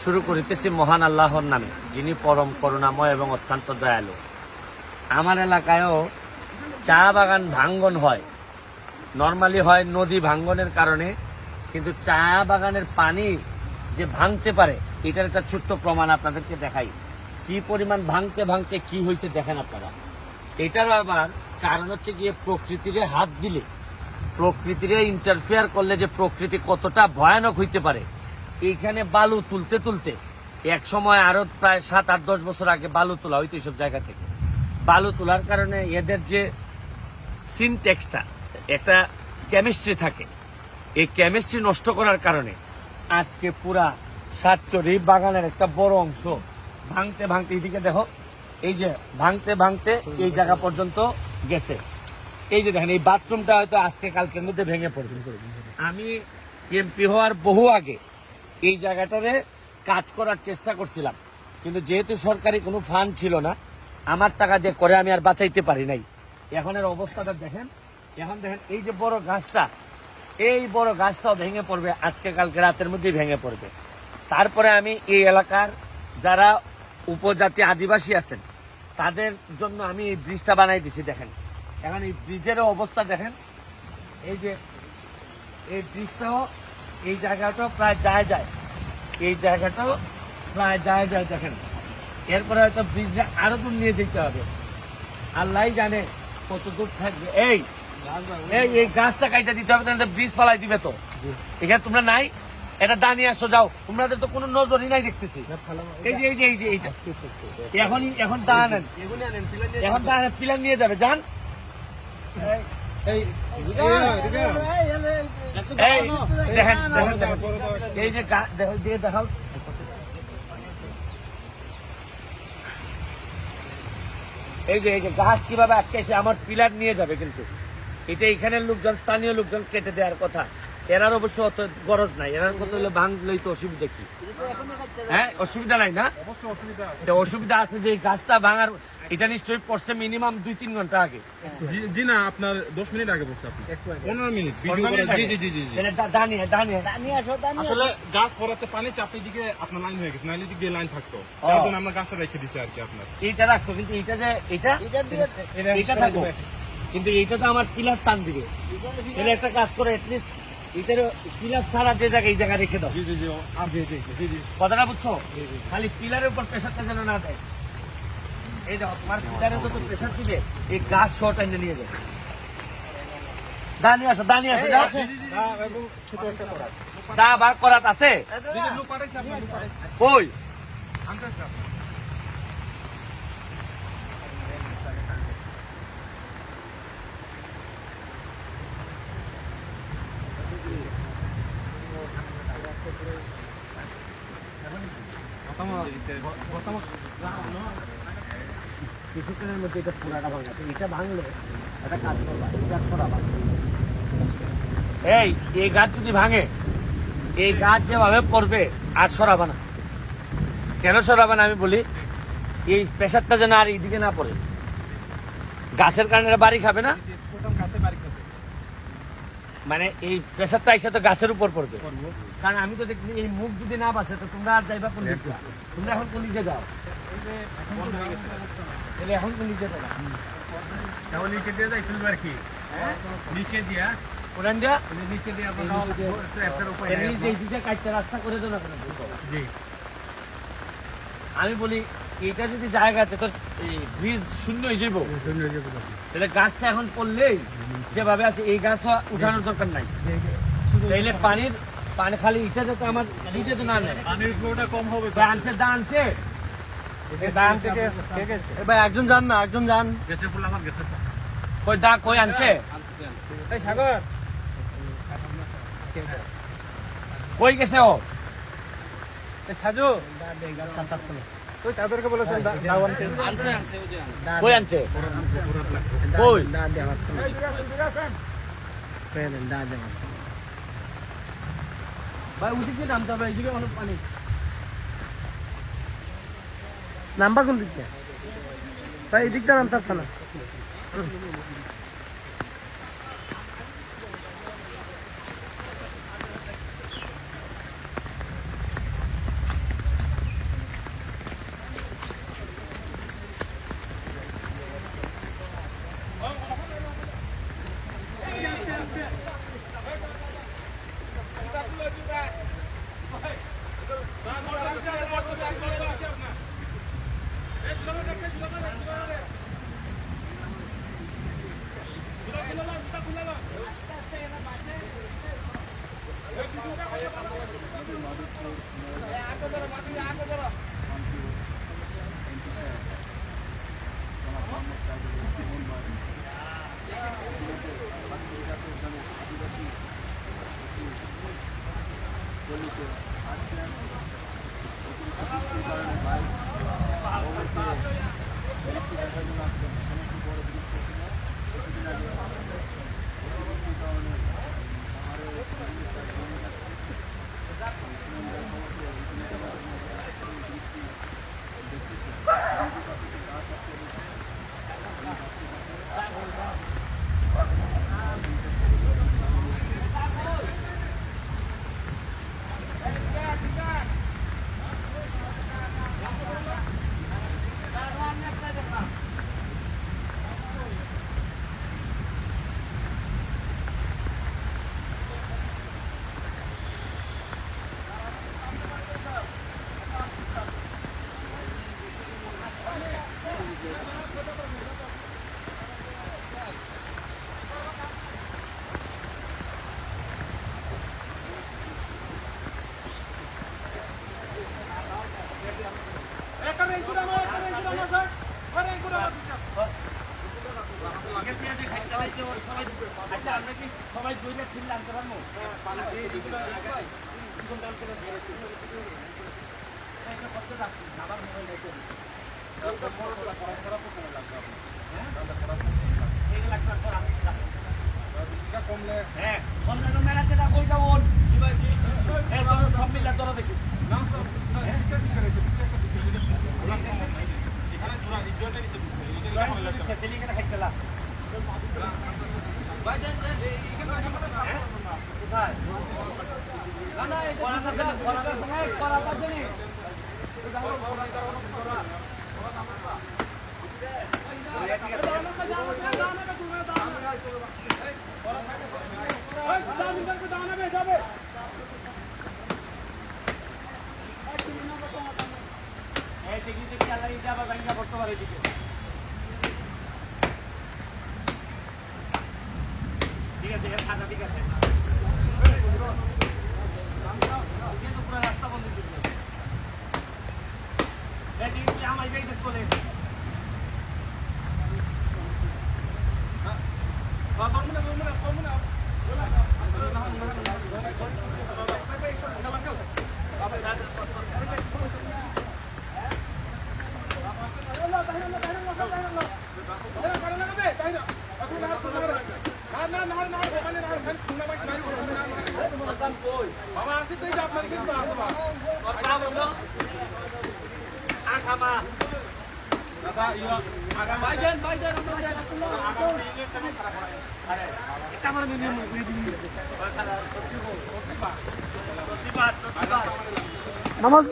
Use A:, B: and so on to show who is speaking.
A: শুরু করিতেছি মহান আল্লাহর নামে, যিনি পরম করুণাময় এবং অত্যন্ত দয়ালু। আমার এলাকায়ও চা বাগান ভাঙ্গন হয়, নর্মালি হয় নদী ভাঙ্গনের কারণে, কিন্তু চা বাগানের পানি যে ভাঙতে পারে এটার একটা ছোট্ট প্রমাণ আপনাদেরকে দেখাই। কি পরিমাণ ভাঙতে ভাঙতে কি হয়েছে দেখেন আপনারা। এটার আবার কারণ হচ্ছে গিয়ে প্রকৃতিরে হাত দিলে, প্রকৃতিরে ইন্টারফেয়ার করলে যে প্রকৃতি কতটা ভয়ানক হইতে পারে। এইখানে বালু তুলতে তুলতে এক সময় আরো প্রায় 7-8-10 বছর আগে বালু তোলা হইতো এইসব জায়গা থেকে। বালু তোলার কারণে এদের যে সিনটেক্সটা, একটা কেমিস্ট্রি থাকে, এই কেমিস্ট্রি নষ্ট করার কারণে আজকে পুরা সাতচরি বাগানের একটা বড় অংশ ভাঙতে ভাঙতে, এদিকে দেখো, এই যে ভাঙতে ভাঙতে এই জায়গা পর্যন্ত গেছে। এই যে দেখেন, এই বাথরুমটা হয়তো আজকে কালকের মধ্যে ভেঙে পড়বে। আমি এমপি হওয়ার বহু আগে এই জায়গাটারে কাজ করার চেষ্টা করছিলাম, কিন্তু যেহেতু সরকারি কোনো ফান্ড ছিল না, আমার টাকা দিয়ে করে আমি আর বাঁচাইতে পারি নাই। এখন এর অবস্থাটা দেখেন। এখন দেখেন এই যে বড় গাছটা, এই বড় গাছটাও ভেঙে পড়বে, আজকে কালকে রাতের মধ্যেই ভেঙে পড়বে। তারপরে আমি এই এলাকার যারা উপজাতি আদিবাসী আছেন তাদের জন্য আমি এই ব্রিজটা বানাই দিছি। দেখেন এখন এই ব্রিজেরও অবস্থা দেখেন। এই যে এই ব্রিজটাও, এই জায়গাটাও প্রায় যায়, এই জায়গাটাও প্রায় যায় দেখেন। এরপরে হয়তো ব্রিজটা আরো দূর নিয়ে যেতে হবে, আল্লাহ জানে কত দূর থাকবে। এই এই গাছটা কাইটা দিতে হবে, তাহলে ব্রিজ ফালাই দিবে তো। এখানে তোমরা নাই, এটা দাঁড়িয়ে আসো, যাও। তোমাদের তো কোনো নজরই নাই দেখতেছি। এই যে এই যে এই যে এইটা এখন দাঁড়ান, এখন দাঁড়ান, পিলার নিয়ে যাবে, যান। দেখেন এই যে দিয়ে দেখাও, এই যে গাছ কিভাবে আটকাইছে, আমার পিলার নিয়ে যাবে। কিন্তু এটা এখানের লোকজন, স্থানীয় লোকজন কেটে দেওয়ার কথা। এরার অবশ্য অত গরজ নাই, এরার কথা হলো ভাঙলেই তো অসুবিধা কি? হ্যাঁ, অসুবিধা নাই না? অসুবিধা আছে যে গাছটা ভাঙার, এটা নিশ্চয়ই পড়ছে মিনিমাম 2-3 ঘন্টা আগে।
B: জি না, আপনার 10 মিনিট আগে পড়ছে, আপনি 15 মিনিট ভিডিও করে। জি দাঁড়িয়ে আসলে গাছ পড়াতে পানি চাপে দিকে আপনার লাইন হয়ে গেছে, নাইলে দিক দিয়ে লাইন থাকতো, তার জন্য আমরা গাছটা রেখে দিছি আর কি। আপনার
A: এইটা রাখছো, কিন্তু এইটা যে এটা থাকো, কিন্তু এইটা তো আমার পিলার টান দিবে। তাহলে একটা কাজ করো, এটলিস্ট এটার পিলার ছাড়া যে জায়গায়, এই জায়গা রেখে দাও। জি কথাটা বুঝছো? খালি পিলারের উপর প্রেশারটা যেন না দেয়। এই দেখো, তোমার পিলারে তো প্রেশার দিবে, এই গাছ শর্ট এনে নিয়ে যাবে। দাঁড়িয়ে আসো যাও।
B: ছোট একটা করা
A: দা বার করাত আছে কই? কিছুক্ষণের মধ্যে এটা পুরাটা ভাঙা, এটা ভাঙলে একটা কাজ করবা, এটা সরাবা। এই গাছ যদি ভাঙে, এই গাছ যেভাবে পড়বে আর সরাবা না। কেন সরাবা না আমি বলি, এই প্রেশারটা যেন আর এইদিকে না পড়ে। গাছের কারণে বাড়ি খাবে না, মানে এই প্রেশারটা এসে তো গাছের উপর পড়বে। কারণ আমি তো দেখছি এই মুখ যদি না বাঁচে, তো তোমরা আর যাইবা কোন দিকে? তোমরা এখন কোন দিকে যাও? এখন কোন দিকে যাবা? নিচে দিয়ে যাই তুলবে আর কি, নিচে দিয়া ওরান দিয়া নিচে দিয়ে কাটতে রাস্তা করে দেবো না। আমি বলি এটা যদি জায়গাতে তো ব্রিজ শূন্য হয়ে যাবো, তাহলে গাছটা এখন পড়লেই যেভাবে আছে এই গাছ উঠানোর দরকার নাই। তাইলে পানি খালি এটা যাতে আমার নিচে তো না নেয়, পানির ফ্লোটা কম হবে। ভাই একজন যান না, একজন যান। কই দা কই আনছে? সাগর কই গেছে ও? সাজু তুই তাদেরকে বলেছেন কই আনছে? কই ভাই উঠিকে নামতে হবে, এইদিকে অনেক পানি। নাম্বার কোন দিক দিয়ে ভাই? এই দিকটা নামতে পারছে না। আচ্ছা আমরা কি সবাই দুইটা ফিল আনতে পারবো? হ্যাঁ মেলাতে ওইটা ওর সব মিলে ধরো দেখি করতে পারে এদিকে ঠিক আছে খাতা ঠিক আছে পুরো রাস্তা বন্ধ করবে আমার গাড়িতে চলে
C: নামাজ